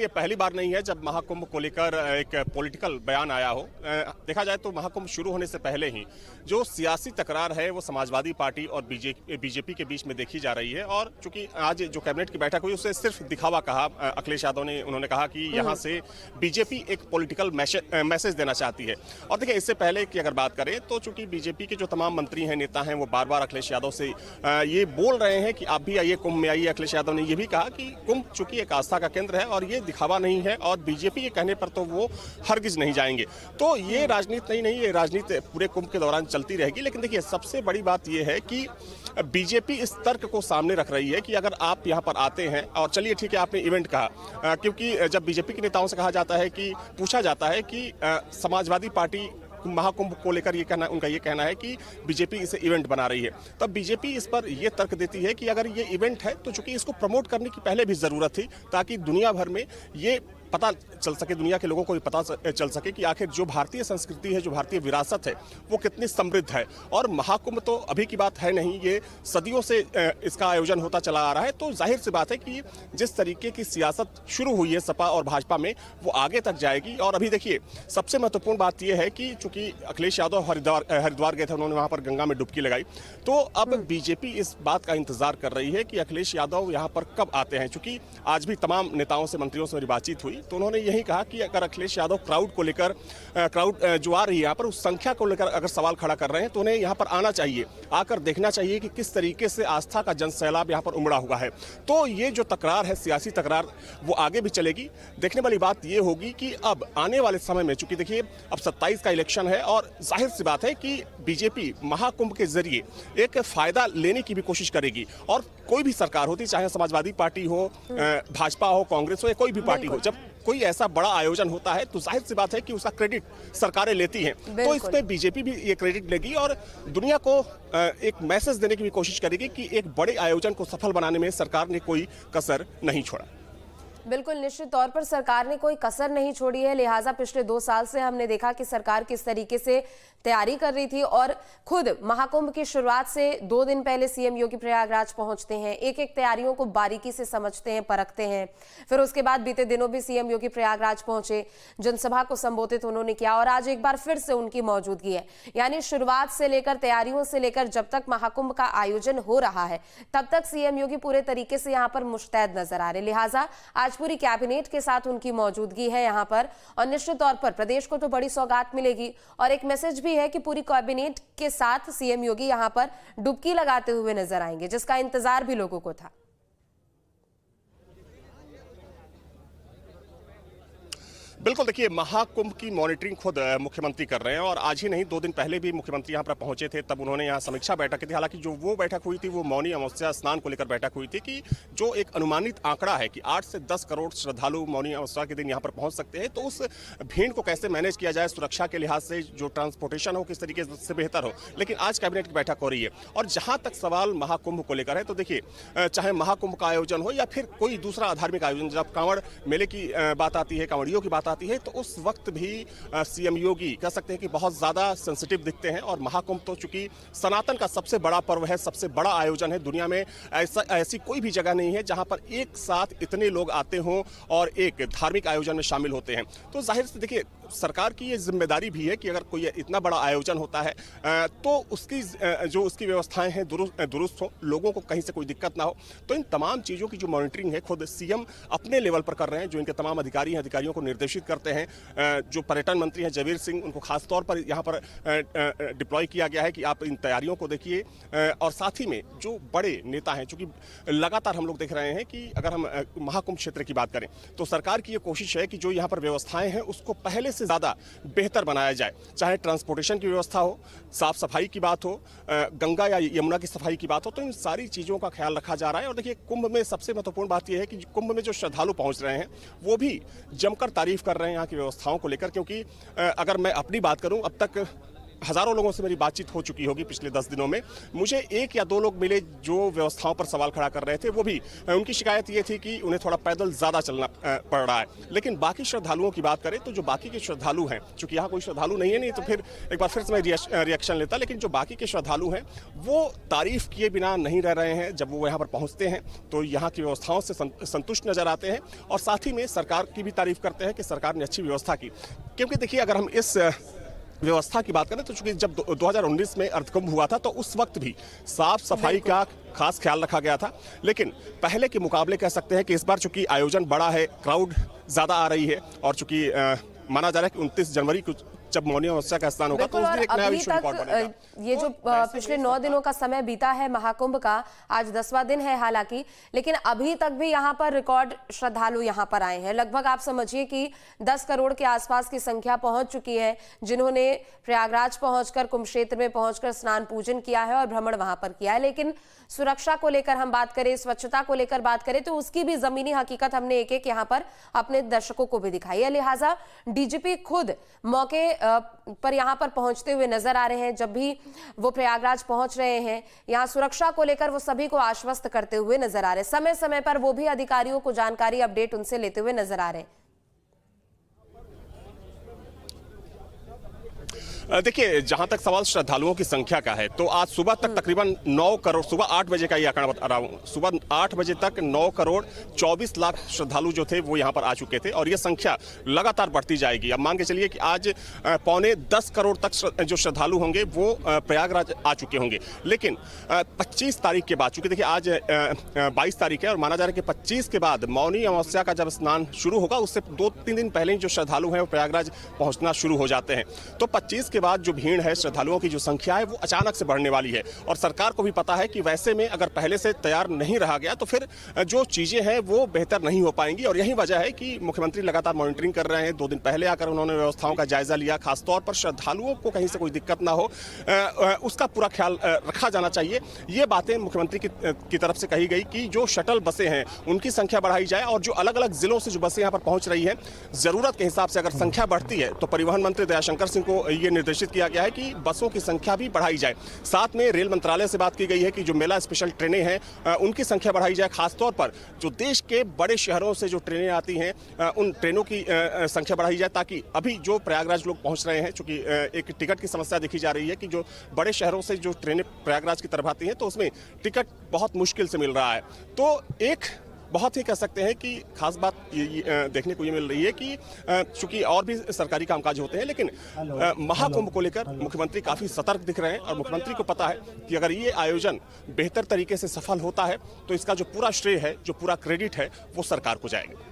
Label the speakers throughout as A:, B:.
A: ये पहली बार नहीं है जब महाकुंभ को लेकर एक पॉलिटिकल बयान आया हो। देखा जाए तो महाकुंभ शुरू होने से पहले ही जो सियासी तकरार है वो समाजवादी पार्टी और बीजेपी के बीच में देखी जा रही है। और चूंकि आज जो कैबिनेट की बैठक हुई उससे सिर्फ दिखावा कहा अखिलेश यादव ने। उन्होंने कहा कि यहाँ से बीजेपी एक पॉलिटिकल मैसेज देना चाहती है। और देखिए, इससे पहले की अगर बात करें तो चूंकि बीजेपी के जो तमाम मंत्री हैं, नेता हैं, वो बार बार अखिलेश यादव से ये बोल रहे हैं कि आप भी आइए, कुंभ में आइए। अखिलेश यादव ने ये भी कहा कि कुंभ चूंकि एक आस्था का केंद्र है और ये दिखावा नहीं है, और बीजेपी के कहने पर तो वो हरगिज नहीं जाएंगे। तो ये राजनीति नहीं, ये राजनीति पूरे कुंभ के दौरान चलती रहेगी। लेकिन देखिए, सबसे बड़ी बात ये है कि बीजेपी इस तर्क को सामने रख रही है कि अगर आप यहाँ पर आते हैं, और चलिए ठीक है आपने इवेंट कहा, क्योंकि जब बीजेपी के नेताओं से कहा जाता है कि पूछा जाता है कि समाजवादी पार्टी महाकुंभ को लेकर उनका ये कहना है कि बीजेपी इसे इवेंट बना रही है, तब बीजेपी इस पर यह तर्क देती है कि अगर ये इवेंट है तो चूंकि इसको प्रमोट करने की पहले भी जरूरत थी, ताकि दुनिया भर में ये पता चल सके, दुनिया के लोगों को भी पता चल सके कि आखिर जो भारतीय संस्कृति है, जो भारतीय विरासत है, वो कितनी समृद्ध है। और महाकुंभ तो अभी की बात है नहीं, ये सदियों से इसका आयोजन होता चला आ रहा है। तो जाहिर सी बात है कि जिस तरीके की सियासत शुरू हुई है सपा और भाजपा में, वो आगे तक जाएगी। और अभी देखिए, सबसे महत्वपूर्ण बात यह है कि चूंकि अखिलेश यादव हरिद्वार गए थे, उन्होंने वहां पर गंगा में डुबकी लगाई, तो अब बीजेपी इस बात का इंतजार कर रही है कि अखिलेश यादव यहाँ पर कब आते हैं। चूंकि आज भी तमाम नेताओं से, मंत्रियों से मेरी बातचीत हुई, तो उन्होंने यही कहा कि अगर अखिलेश यादव क्राउड को लेकर, क्राउड जो आ रही है यहाँ पर, उस संख्या को लेकर अगर सवाल खड़ा कर रहे हैं, तो उन्हें यहाँ पर आना चाहिए, आकर देखना चाहिए कि किस तरीके से आस्था का जनसैलाब यहाँ पर उमड़ा हुआ है। तो ये जो तकरार है, सियासी तकरार, वो आगे भी चलेगी। देखने वाली बात ये होगी कि अब आने वाले समय में, चूंकि देखिए अब 27 का इलेक्शन है, और जाहिर सी बात है कि बीजेपी महाकुंभ के जरिए एक फायदा लेने की भी कोशिश करेगी। और कोई भी सरकार होती, चाहे समाजवादी पार्टी हो, भाजपा हो, कांग्रेस हो, या कोई भी पार्टी हो, जब कोई ऐसा बड़ा आयोजन होता है तो जाहिर सी बात है कि उसका क्रेडिट सरकारें लेती हैं। तो इसमें बीजेपी भी ये क्रेडिट लेगी और दुनिया को एक मैसेज देने की भी कोशिश करेगी कि एक बड़े आयोजन को सफल बनाने में सरकार ने कोई कसर नहीं छोड़ा।
B: बिल्कुल, निश्चित तौर पर सरकार ने कोई कसर नहीं छोड़ी है। लिहाजा पिछले 2 साल से हमने देखा कि सरकार किस तरीके से तैयारी कर रही थी, और खुद महाकुंभ की शुरुआत से 2 दिन पहले सीएम योगी प्रयागराज पहुंचते हैं, एक एक तैयारियों को बारीकी से समझते हैं, परखते हैं। फिर उसके बाद बीते दिनों भी सीएम योगी प्रयागराज पहुंचे, जनसभा को संबोधित उन्होंने किया, और आज एक बार फिर से उनकी मौजूदगी है। यानी शुरुआत से लेकर, तैयारियों से लेकर जब तक महाकुंभ का आयोजन हो रहा है, तब तक सीएम योगी पूरे तरीके से यहाँ पर मुस्तैद नजर आ रहे। लिहाजा आज पूरी कैबिनेट के साथ उनकी मौजूदगी है यहाँ पर, और निश्चित तौर पर प्रदेश को तो बड़ी सौगात मिलेगी। और एक मैसेज भी है कि पूरी कैबिनेट के साथ सीएम योगी यहाँ पर डुबकी लगाते हुए नजर आएंगे, जिसका इंतजार भी लोगों को था।
A: बिल्कुल, देखिए, महाकुंभ की मॉनिटरिंग खुद मुख्यमंत्री कर रहे हैं, और आज ही नहीं, 2 दिन पहले भी मुख्यमंत्री यहाँ पर पहुंचे थे, तब उन्होंने यहाँ समीक्षा बैठक की थी। हालांकि जो वो बैठक हुई थी वो मौनी अमावस्या स्नान को लेकर बैठक हुई थी, कि जो एक अनुमानित आंकड़ा है कि 8 से 10 करोड़ श्रद्धालु मौनी अमावस्या के दिन यहाँ पर पहुँच सकते हैं, तो उस भीड़ को कैसे मैनेज किया जाए, सुरक्षा के लिहाज से जो ट्रांसपोर्टेशन हो किस तरीके से बेहतर हो। लेकिन आज कैबिनेट की बैठक हो रही है, और जहाँ तक सवाल महाकुंभ को लेकर है, तो देखिए, चाहे महाकुंभ का आयोजन हो या फिर कोई दूसरा धार्मिक आयोजन, जब कांवड़ मेले की बात आती है, कांवड़ियों की बात आती है, तो उस वक्त भी सीएम योगी कह सकते हैं कि बहुत ज्यादा सेंसिटिव दिखते हैं। और महाकुंभ तो चूंकि सनातन का सबसे बड़ा पर्व है, सबसे बड़ा आयोजन है, दुनिया में ऐसी कोई भी जगह नहीं है जहां पर एक साथ इतने लोग आते हों और एक धार्मिक आयोजन में शामिल होते हैं। तो जाहिर से देखिए, सरकार की ये जिम्मेदारी भी है कि अगर कोई इतना बड़ा आयोजन होता है तो उसकी जो उसकी व्यवस्थाएं हैं दुरुस्त हो, लोगों को कहीं से कोई दिक्कत ना हो। तो इन तमाम चीज़ों की जो मॉनिटरिंग है खुद सीएम अपने लेवल पर कर रहे हैं, जो इनके तमाम अधिकारी हैं, अधिकारियों को निर्देशित करते हैं। जो पर्यटन मंत्री हैं जयवीर सिंह, उनको खासतौर पर यहाँ पर डिप्लॉय किया गया है कि आप इन तैयारियों को देखिए। और साथ ही में जो बड़े नेता हैं, चूँकि लगातार हम लोग देख रहे हैं कि अगर हम महाकुंभ क्षेत्र की बात करें तो सरकार की ये कोशिश है कि जो यहाँ पर व्यवस्थाएं हैं उसको पहले से ज़्यादा बेहतर बनाया जाए। चाहे ट्रांसपोर्टेशन की व्यवस्था हो, साफ सफाई की बात हो, गंगा या यमुना की सफाई की बात हो, तो इन सारी चीज़ों का ख्याल रखा जा रहा है। और देखिए, कुंभ में सबसे महत्वपूर्ण बात यह है कि कुंभ में जो श्रद्धालु पहुंच रहे हैं वो भी जमकर तारीफ कर रहे हैं यहाँ की व्यवस्थाओं को लेकर। क्योंकि अगर मैं अपनी बात करूं, अब तक हज़ारों लोगों से मेरी बातचीत हो चुकी होगी पिछले 10 दिनों में, मुझे एक या दो लोग मिले जो व्यवस्थाओं पर सवाल खड़ा कर रहे थे। वो भी उनकी शिकायत ये थी कि उन्हें थोड़ा पैदल ज़्यादा चलना पड़ रहा है। लेकिन बाकी श्रद्धालुओं की बात करें तो जो बाकी के श्रद्धालु हैं, चूंकि यहाँ कोई श्रद्धालु नहीं है, नहीं तो फिर एक बार फिर से मैं रिएक्शन लेता, लेकिन जो बाकी के श्रद्धालु हैं वो तारीफ किए बिना नहीं रह रहे हैं। जब वो यहाँ पर पहुँचते हैं तो यहाँ की व्यवस्थाओं से संतुष्ट नजर आते हैं और साथ ही में सरकार की भी तारीफ करते हैं कि सरकार ने अच्छी व्यवस्था की। क्योंकि देखिए, अगर हम इस व्यवस्था की बात करें तो चूंकि जब 2019 में अर्धकुंभ हुआ था तो उस वक्त भी साफ सफाई का खास ख्याल रखा गया था, लेकिन पहले के मुकाबले कह सकते हैं कि इस बार चूंकि आयोजन बड़ा है, क्राउड ज़्यादा आ रही है और चूंकि माना जा रहा है कि 29 जनवरी को जब मौनी अमावस्या का स्नान होगा तो उस दिन एक नया विश्व रिकॉर्ड बनेगा।
B: ये जो पिछले 9 दिनों का समय बीता है महाकुंभ का, आज 10वां दिन है हालांकि, लेकिन अभी तक भी यहाँ पर रिकॉर्ड श्रद्धालु यहाँ पर आए हैं। लगभग आप समझिए कि 10 करोड़ के आसपास की संख्या पहुंच चुकी है जिन्होंने प्रयागराज पहुंचकर, कुंभ क्षेत्र में पहुंचकर स्नान पूजन किया है और भ्रमण वहां पर किया है। लेकिन सुरक्षा को लेकर हम बात करें, स्वच्छता को लेकर बात करें तो उसकी भी जमीनी हकीकत हमने एक एक यहाँ पर अपने दर्शकों को भी दिखाई है। लिहाजा डीजीपी खुद मौके पर यहाँ पर पहुंचते हुए नजर आ रहे हैं। जब भी वो प्रयागराज पहुंच रहे हैं, यहाँ सुरक्षा को लेकर वो सभी को आश्वस्त करते हुए नजर आ रहे हैं। समय समय पर वो भी अधिकारियों को जानकारी, अपडेट उनसे लेते हुए नजर आ रहे हैं।
A: देखिए, जहां तक सवाल श्रद्धालुओं की संख्या का है तो आज सुबह तक तकरीबन 9 करोड़, सुबह 8 बजे का ये आंकड़ा बता रहा हूं, सुबह 8 बजे तक 9 करोड़ 24 लाख श्रद्धालु जो थे वो यहां पर आ चुके थे और ये संख्या लगातार बढ़ती जाएगी। अब मान के चलिए कि आज पौने 10 करोड़ तक जो श्रद्धालु होंगे वो प्रयागराज आ चुके होंगे। लेकिन 25 तारीख के बाद, चूंकि देखिए आज 22 तारीख है और माना जा रहा है कि 25 के बाद मौनी अमावस्या का जब स्नान शुरू होगा उससे 2-3 दिन पहले ही जो श्रद्धालु हैं वो प्रयागराज पहुंचना शुरू हो जाते हैं। तो 25 के बाद जो भीड़ है, श्रद्धालुओं की जो संख्या है वो अचानक से बढ़ने वाली है और सरकार को भी पता है कि वैसे में अगर पहले से तैयार नहीं रहा गया तो फिर जो चीजें हैं वो बेहतर नहीं हो पाएंगी। और यही वजह है कि मुख्यमंत्री लगातार मॉनिटरिंग कर रहे हैं। 2 दिन पहले आकर उन्होंने व्यवस्थाओं का जायजा लिया, खासतौर पर श्रद्धालुओं को कहीं से कोई दिक्कत ना हो उसका पूरा ख्याल रखा जाना चाहिए। ये बातें मुख्यमंत्री की तरफ से कही गई कि जो शटल बसें हैं उनकी संख्या बढ़ाई जाए और जो अलग अलग जिलों से जो बसें यहाँ पर पहुंच रही है, जरूरत के हिसाब से अगर संख्या बढ़ती है तो परिवहन मंत्री दयाशंकर सिंह को ये निर्देशित किया गया है कि बसों की संख्या भी बढ़ाई जाए। साथ में रेल मंत्रालय से बात की गई है कि जो मेला स्पेशल ट्रेनें हैं उनकी संख्या बढ़ाई जाए। खासतौर पर जो देश के बड़े शहरों से जो ट्रेनें आती हैं उन ट्रेनों की संख्या बढ़ाई जाए, ताकि अभी जो प्रयागराज लोग पहुंच रहे हैं, चूंकि एक टिकट की समस्या देखी जा रही है कि जो बड़े शहरों से जो ट्रेनें प्रयागराज की तरफ आती हैं तो उसमें टिकट बहुत मुश्किल से मिल रहा है। तो एक बहुत ही कह सकते हैं कि खास बात देखने को ये मिल रही है कि चूंकि और भी सरकारी कामकाज होते हैं, लेकिन महाकुंभ को लेकर मुख्यमंत्री काफी सतर्क दिख रहे हैं और मुख्यमंत्री को पता है कि अगर ये आयोजन बेहतर तरीके से सफल होता है तो इसका जो पूरा श्रेय है, जो पूरा क्रेडिट है, वो सरकार को जाएगा।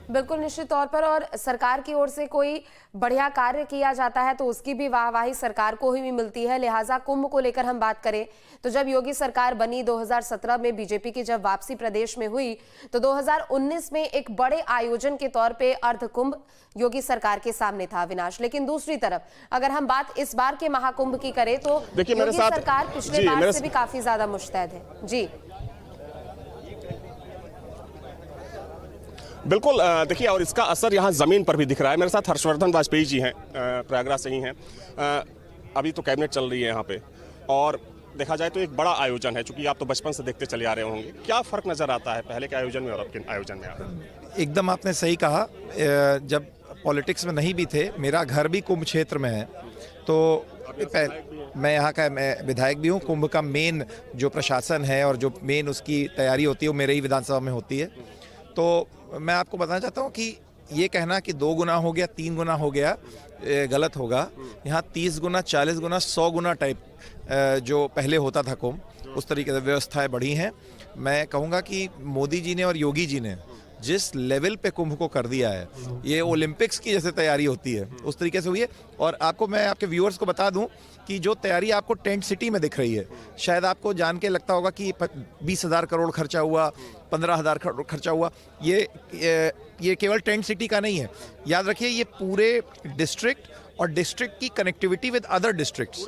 B: बिल्कुल, निश्चित तौर पर। और सरकार की ओर से कोई बढ़िया कार्य किया जाता है तो उसकी भी वाहवाही सरकार को ही मिलती है। लिहाजा कुंभ को लेकर हम बात करें तो जब योगी सरकार बनी 2017 में, बीजेपी की जब वापसी प्रदेश में हुई तो 2019 में एक बड़े आयोजन के तौर पे अर्धकुंभ योगी सरकार के सामने था, अविनाश। लेकिन दूसरी तरफ अगर हम बात इस बार के महाकुंभ की करें तो योगी सरकार पिछले बार से भी काफी ज्यादा मुस्तैद है। जी
A: बिल्कुल, देखिए, और इसका असर यहाँ ज़मीन पर भी दिख रहा है। मेरे साथ हर्षवर्धन वाजपेयी जी हैं, प्रयागराज से ही हैं। अभी तो कैबिनेट चल रही है यहाँ पे और देखा जाए तो एक बड़ा आयोजन है, चूंकि आप तो बचपन से देखते चले आ रहे होंगे। क्या फ़र्क नज़र आता है पहले के आयोजन में और अब के आयोजन में?
C: एकदम आपने सही कहा। जब पॉलिटिक्स में नहीं भी थे, मेरा घर भी कुंभ क्षेत्र में है, तो मैं यहाँ का विधायक भी हूँ। कुंभ का मेन जो प्रशासन है और जो मेन उसकी तैयारी होती है वो मेरे ही विधानसभा में होती है। तो मैं आपको बताना चाहता हूँ कि ये कहना कि 2 गुना हो गया, 3 गुना हो गया, गलत होगा। यहाँ 30 गुना, 40 गुना, 100 गुना टाइप जो पहले होता था कुंभ, उस तरीके से व्यवस्थाएं बढ़ी हैं। मैं कहूँगा कि मोदी जी ने और योगी जी ने जिस लेवल पे कुंभ को कर दिया है, ये ओलंपिक्स की जैसे तैयारी होती है उस तरीके से हुई है। और आपको, मैं आपके व्यूअर्स को बता दूं कि जो तैयारी आपको टेंट सिटी में दिख रही है, शायद आपको जान के लगता होगा कि 20,000 करोड़ खर्चा हुआ, 15,000 करोड़ खर्चा हुआ। ये केवल टेंट सिटी का नहीं है। याद रखिए, ये पूरे डिस्ट्रिक्ट और डिस्ट्रिक्ट की कनेक्टिविटी विद अदर डिस्ट्रिक्ट्स,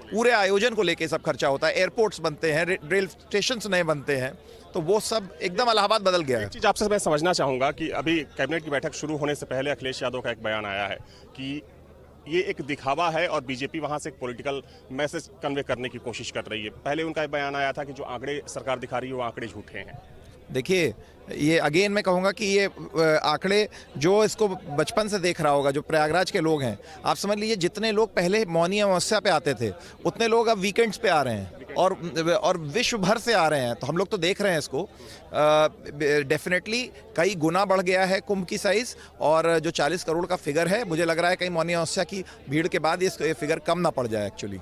C: पूरे आयोजन को लेके सब खर्चा होता है। एयरपोर्ट्स बनते हैं, रेल स्टेशंस नए बनते हैं, तो वो सब एकदम इलाहाबाद बदल गया है।
A: एक चीज आपसे मैं समझना चाहूंगा कि अभी कैबिनेट की बैठक शुरू होने से पहले अखिलेश यादव का एक बयान आया है कि ये एक दिखावा है और बीजेपी वहां से एक पॉलिटिकल मैसेज कन्वे करने की कोशिश कर रही है। पहले उनका एक बयान आया था कि जो आंकड़े सरकार दिखा रही है वो आंकड़े झूठे हैं।
C: देखिए, ये अगेन मैं कहूँगा कि ये आंकड़े जो इसको बचपन से देख रहा होगा, जो प्रयागराज के लोग हैं, आप समझ लीजिए जितने लोग पहले मौनी अमावस्या पे आते थे उतने लोग अब वीकेंड्स पे आ रहे हैं और विश्व भर से आ रहे हैं। तो हम लोग तो देख रहे हैं इसको। डेफिनेटली कई गुना बढ़ गया है कुंभ की साइज़, और जो 40 करोड़ का फिगर है, मुझे लग रहा है कहीं मौनी अमावस्या की भीड़ के बाद ये फिगर कम ना पड़ जाए एक्चुअली।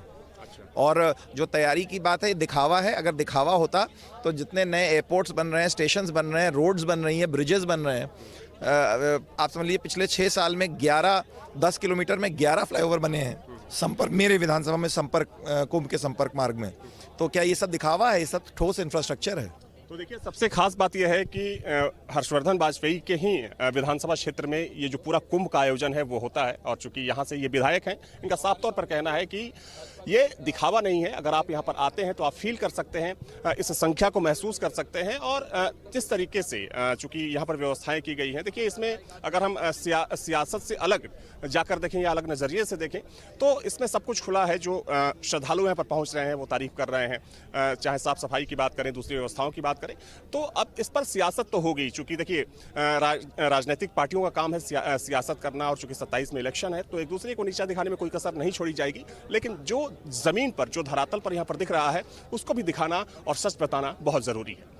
C: और जो तैयारी की बात है, दिखावा है। अगर दिखावा होता तो जितने नए एयरपोर्ट्स बन रहे हैं, स्टेशंस बन रहे हैं, रोड्स बन रही हैं, ब्रिजेस बन रहे हैं, आप समझ लीजिए पिछले 6 साल में 10 किलोमीटर में 11 फ्लाईओवर बने हैं संपर्क, मेरे विधानसभा में संपर्क, कुंभ के संपर्क मार्ग में। तो क्या ये सब दिखावा है? ये सब ठोस इंफ्रास्ट्रक्चर है।
A: तो देखिए, सबसे खास बात यह है कि हर्षवर्धन वाजपेयी के ही विधानसभा क्षेत्र में ये जो पूरा कुंभ का आयोजन है वो होता है। और चूंकि यहाँ से ये विधायक हैं, इनका साफ तौर पर कहना है कि ये दिखावा नहीं है। अगर आप यहाँ पर आते हैं तो आप फील कर सकते हैं, इस संख्या को महसूस कर सकते हैं। और जिस तरीके से चूंकि यहाँ पर व्यवस्थाएं की गई हैं, देखिए इसमें अगर हम सियासत से अलग जाकर देखें या अलग नज़रिए से देखें तो इसमें सब कुछ खुला है। जो श्रद्धालु यहाँ पर पहुँच रहे हैं वो तारीफ कर रहे हैं, चाहे साफ सफाई की बात करें, दूसरी व्यवस्थाओं की बात करें। तो अब इस पर सियासत तो हो गई, चूंकि देखिए राजनीतिक पार्टियों का काम है सियासत करना, और चूंकि 27 में इलेक्शन है तो एक दूसरे को नीचा दिखाने में कोई कसर नहीं छोड़ी जाएगी। लेकिन जो जमीन पर, जो धरातल पर यहाँ पर दिख रहा है, उसको भी दिखाना और सच बताना बहुत जरूरी है।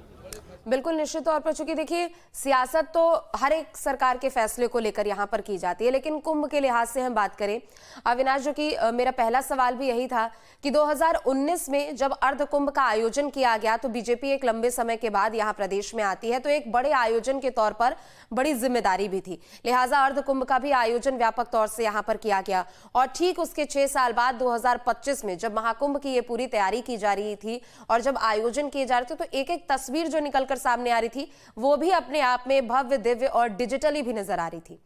B: बिल्कुल, निश्चित तौर पर। चूंकि देखिए, सियासत तो हर एक सरकार के फैसले को लेकर यहाँ पर की जाती है, लेकिन कुंभ के लिहाज से हम बात करें, अविनाश, जो कि मेरा पहला सवाल भी यही था कि 2019 में जब अर्ध कुंभ का आयोजन किया गया तो बीजेपी एक लंबे समय के बाद यहाँ प्रदेश में आती है, तो एक बड़े आयोजन के तौर पर बड़ी जिम्मेदारी भी थी, लिहाजा अर्ध कुंभ का भी आयोजन व्यापक तौर से यहाँ पर किया गया। और ठीक उसके 6 साल बाद 2025 में जब महाकुंभ की ये पूरी तैयारी की जा रही थी और जब आयोजन किए जा रहे थे, तो एक एक तस्वीर जो निकलकर सामने आ रही थी वो भी अपने आप में भव्य, दिव्य और डिजिटली भी नजर आ रही थी।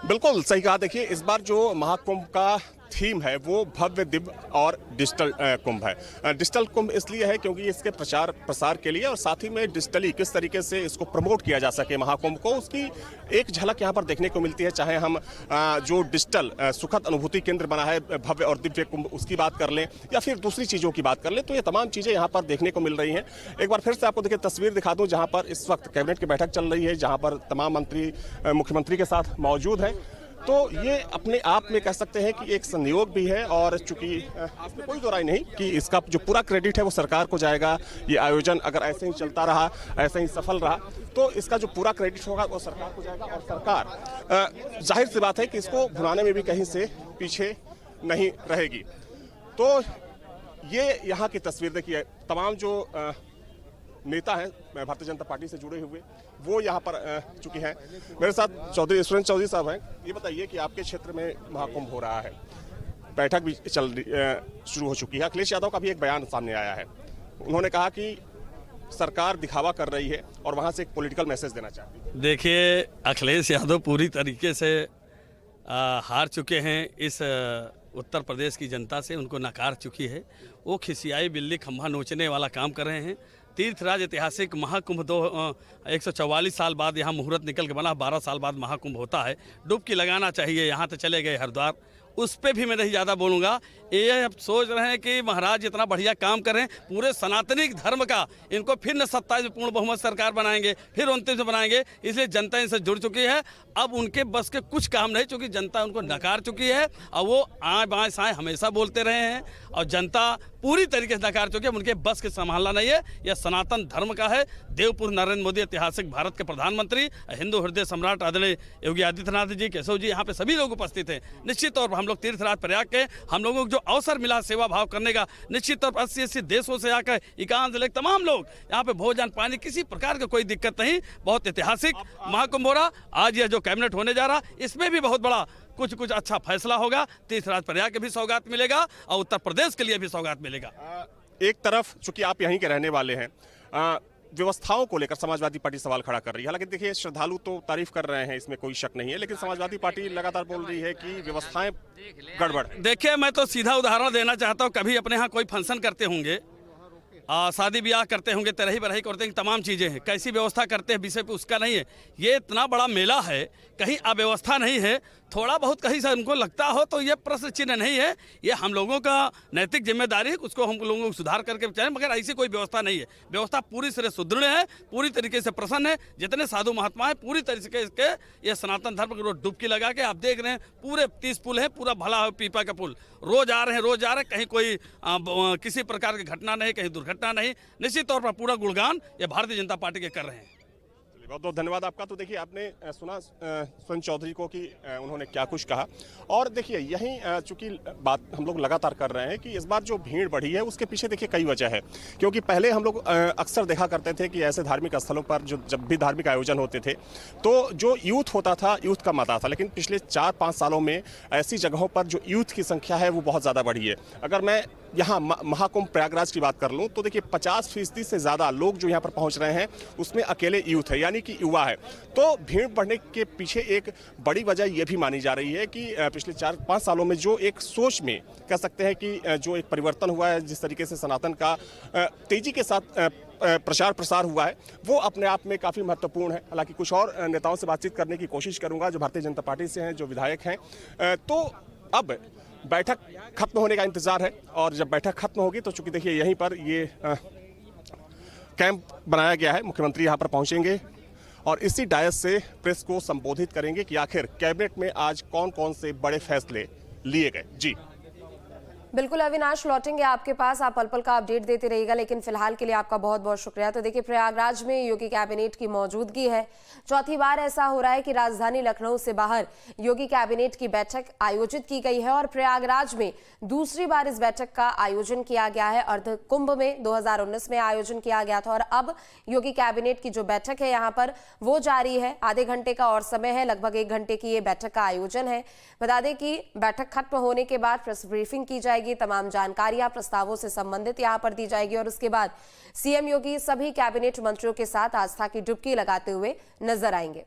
A: बिल्कुल सही कहा। देखिए, इस बार जो महाकुंभ का थीम है वो भव्य, दिव्य और डिजिटल कुंभ है। डिजिटल कुंभ इसलिए है क्योंकि इसके प्रचार प्रसार के लिए और साथ ही में डिजिटली किस तरीके से इसको प्रमोट किया जा सके महाकुंभ को, उसकी एक झलक यहाँ पर देखने को मिलती है। चाहे हम जो डिजिटल सुखद अनुभूति केंद्र बना है भव्य और दिव्य कुंभ, उसकी बात कर लें या फिर दूसरी चीज़ों की बात कर लें, तो ये तमाम चीज़ें यहाँ पर देखने को मिल रही हैं। एक बार फिर से आपको देखिए तस्वीर दिखा दूँ जहाँ पर इस वक्त कैबिनेट की बैठक चल रही है, जहाँ पर तमाम मंत्री मुख्यमंत्री के साथ मौजूद हैं। तो ये अपने आप में कह सकते हैं कि एक संयोग भी है, और चूंकि इसमें कोई दो राय नहीं कि इसका जो पूरा क्रेडिट है वो सरकार को जाएगा। ये आयोजन अगर ऐसे ही चलता रहा, ऐसे ही सफल रहा, तो इसका जो पूरा क्रेडिट होगा वो सरकार को जाएगा। और सरकार जाहिर सी बात है कि इसको भुनाने में भी कहीं से पीछे नहीं रहेगी। तो ये यहाँ की तस्वीर देखिए, तमाम जो नेता हैं भारतीय जनता पार्टी से जुड़े हुए वो यहाँ पर चुके हैं। मेरे साथ चौधरी ईश्वरन चौधरी साहब हैं। ये बताइए कि आपके क्षेत्र में महाकुंभ हो रहा है, बैठक भी शुरू हो चुकी है, अखिलेश यादव का भी एक बयान सामने आया है। उन्होंने कहा कि सरकार दिखावा कर रही है और वहाँ से एक पॉलिटिकल मैसेज देना चाहती है।
D: देखिए, अखिलेश यादव पूरी तरीके से हार चुके हैं। इस उत्तर प्रदेश की जनता से उनको नकार चुकी है। वो खिसियाई बिल्ली खंभा नोचने वाला काम कर रहे हैं। तीर्थराज ऐतिहासिक महाकुंभ 144 साल बाद यहाँ मुहूर्त निकल के बना, 12 साल बाद महाकुंभ होता है। डुबकी लगाना चाहिए। यहाँ तो चले गए हरिद्वार, उस पर भी मैं नहीं ज़्यादा बोलूँगा। ये अब सोच रहे हैं कि महाराज इतना बढ़िया काम कर रहे हैं, पूरे सनातनी धर्म का, इनको फिर न 27 में पूर्ण बहुमत सरकार बनाएंगे, फिर 29 में बनाएंगे। इसलिए जनता इनसे जुड़ चुकी है। अब उनके बस के कुछ काम नहीं, चूँकि जनता उनको नकार चुकी है और वो आए बाएँ साएँ हमेशा बोलते रहे हैं और जनता पूरी तरीके से नकार चुकी है। उनके बस के संभालना नहीं है। यह सनातन धर्म का है। देवपुर नरेंद्र मोदी, ऐतिहासिक भारत के प्रधानमंत्री, हिंदू हृदय सम्राट आदरणीय योगी आदित्यनाथ जी, केशव जी, यहाँ पे सभी लोग उपस्थित हैं। निश्चित तौर पर हम लोग तीर्थराज प्रयाग के, हम लोगों को जो अवसर मिला सेवा भाव करने का, निश्चित तौर पर 80 देशों से आकर 51 जिले तमाम लोग यहाँ पे भोजन पानी किसी प्रकार का कोई दिक्कत नहीं। बहुत ऐतिहासिक महाकुंभ हो रहा। आज यह जो कैबिनेट होने जा रहा, इसमें भी बहुत बड़ा कुछ अच्छा फैसला होगा। तीर्थराज प्रयाग के भी सौगात मिलेगा और उत्तर प्रदेश के लिए भी सौगात मिलेगा।
A: एक तरफ चूंकि आप यहीं के रहने वाले हैं, व्यवस्थाओं को लेकर समाजवादी पार्टी सवाल खड़ा कर रही है। हालांकि देखिए, श्रद्धालु तो तारीफ कर रहे हैं, इसमें कोई शक नहीं है, लेकिन समाजवादी पार्टी लगातार बोल रही है कि व्यवस्थाएं गड़बड़ है।
D: देखिए, मैं तो सीधा उदाहरण देना चाहता हूँ। कभी अपने यहाँ कोई फंक्शन करते होंगे शादी ब्याह करते होंगे, तरही बरही करते हैं, तमाम चीज़ें हैं, कैसी व्यवस्था करते हैं विषय पे उसका नहीं है। ये इतना बड़ा मेला है, कहीं अव्यवस्था नहीं है, थोड़ा बहुत कहीं से उनको लगता हो तो ये प्रश्न चिन्ह नहीं है। ये हम लोगों का नैतिक जिम्मेदारी है, उसको हम लोगों को सुधार करके चाहें, मगर ऐसी कोई व्यवस्था नहीं है। व्यवस्था पूरी तरह सुदृढ़ है, पूरी तरीके से प्रसन्न है। जितने साधु महात्मा हैं पूरी तरीके से ये सनातन धर्म को डुबकी लगा के, आप देख रहे हैं पूरे 30 पुल हैं, पूरा भला हो पीपा का पुल, रोज आ रहे हैं, रोज आ रहे हैं, कहीं कोई किसी प्रकार की घटना नहीं, कहीं दुर्घटना नहीं। निश्चित तौर पर पूरा गुणगान ये भारतीय जनता पार्टी के कर रहे हैं।
A: बहुत बहुत धन्यवाद आपका। तो देखिए, आपने सुना स्वयं चौधरी को कि उन्होंने क्या कुछ कहा। और देखिए, यही चूंकि बात हम लोग लगातार कर रहे हैं कि इस बार जो भीड़ बढ़ी है उसके पीछे देखिए कई वजह है। क्योंकि पहले हम लोग अक्सर देखा करते थे कि ऐसे धार्मिक स्थलों पर जब भी धार्मिक आयोजन होते थे तो जो यूथ होता था, यूथ कम आता था। लेकिन पिछले 4-5 सालों में ऐसी जगहों पर जो यूथ की संख्या है वो बहुत ज़्यादा बढ़ी है। अगर मैं यहाँ महाकुंभ प्रयागराज की बात कर लूँ तो देखिए 50% से ज़्यादा लोग जो यहाँ पर पहुँच रहे हैं उसमें अकेले यूथ है, यानी कि युवा है। तो भीड़ बढ़ने के पीछे एक बड़ी वजह यह भी मानी जा रही है कि पिछले 4-5 सालों में जो एक सोच में कह सकते हैं कि जो एक परिवर्तन हुआ है, जिस तरीके से सनातन का तेजी के साथ प्रचार प्रसार हुआ है, वो अपने आप में काफ़ी महत्वपूर्ण है। हालांकि कुछ और नेताओं से बातचीत करने की कोशिश करूँगा जो भारतीय जनता पार्टी से हैं, जो विधायक हैं। तो अब बैठक खत्म होने का इंतजार है, और जब बैठक खत्म होगी तो चूंकि देखिए यहीं पर ये कैंप बनाया गया है, मुख्यमंत्री यहाँ पर पहुँचेंगे और इसी डायस से प्रेस को संबोधित करेंगे कि आखिर कैबिनेट में आज कौन कौन से बड़े फैसले लिए गए। जी
B: बिल्कुल अविनाश, लौटेंगे आपके पास, आप पल पल का अपडेट देते रहिएगा, लेकिन फिलहाल के लिए आपका बहुत बहुत शुक्रिया। तो देखिए, प्रयागराज में योगी कैबिनेट की मौजूदगी है। चौथी बार ऐसा हो रहा है कि राजधानी लखनऊ से बाहर योगी कैबिनेट की बैठक आयोजित की गई है और प्रयागराज में दूसरी बार इस बैठक का आयोजन किया गया है। अर्ध कुंभ में 2019 में आयोजन किया गया था और अब योगी कैबिनेट की जो बैठक है यहाँ पर वो जारी है। आधे घंटे का और समय है, लगभग 1 घंटे की ये बैठक का आयोजन है। बता दें कि बैठक खत्म होने के बाद प्रेस ब्रीफिंग की जाएगी, तमाम जानकारियां प्रस्तावों से संबंधित यहां पर दी जाएगी और उसके बाद सीएम योगी सभी कैबिनेट मंत्रियों के साथ आस्था की डुबकी लगाते हुए नजर आएंगे।